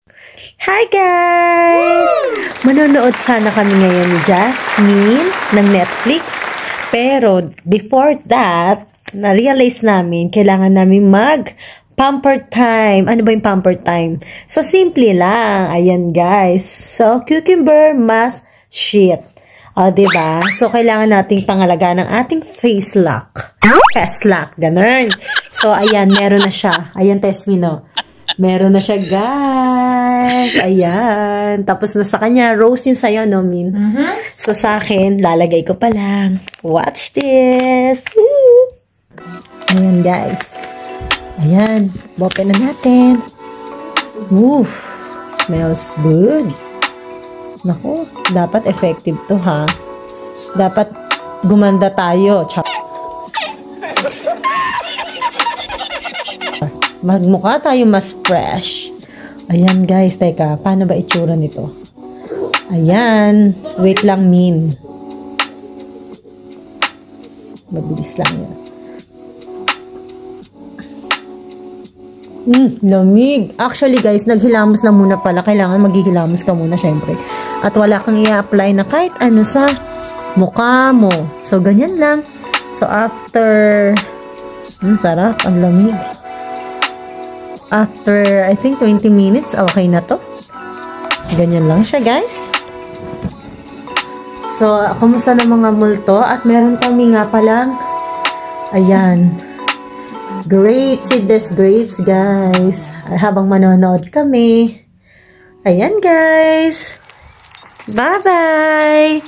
Hi guys! Manonood sana kami ngayon ni Jasmine ng Netflix. Pero before that, na-realize namin, kailangan namin mag-pamper time. Ano ba yung pamper time? So, simple lang. Ayan guys. So, cucumber mask sheet. O, diba? So, kailangan nating pangalagaan ng ating face lock. Face lock. Ganun. So, ayan. Meron na siya. Ayan, Tesmino. Meron na siya, guys. Ayan. Tapos na sa kanya, rose yung sa'yo, no, Min? So, sa akin, lalagay ko pa lang. Watch this. Ayan, guys. Ayan. Open na natin. Oof. Smells good. Naku, dapat effective to, ha? Dapat gumanda tayo. Magmukha tayo mas fresh. Ayan guys, teka, paano ba itsura nito? Ayan, wait lang, Min. Mabilis lang yan. Lamig. Actually guys, naghilamos na muna pala. Kailangan maghihilamos ka muna syempre. At wala kang i-apply na kahit ano sa mukha mo. So, ganyan lang. So, after sarap, ang lamig. After, I think, 20 minutes, okay na to. Ganyan lang siya, guys. So, kumusta na mga multo? At meron kami nga palang, ayan, grapes, seedless grapes, guys. Habang manonood kami. Ayan, guys. Bye-bye!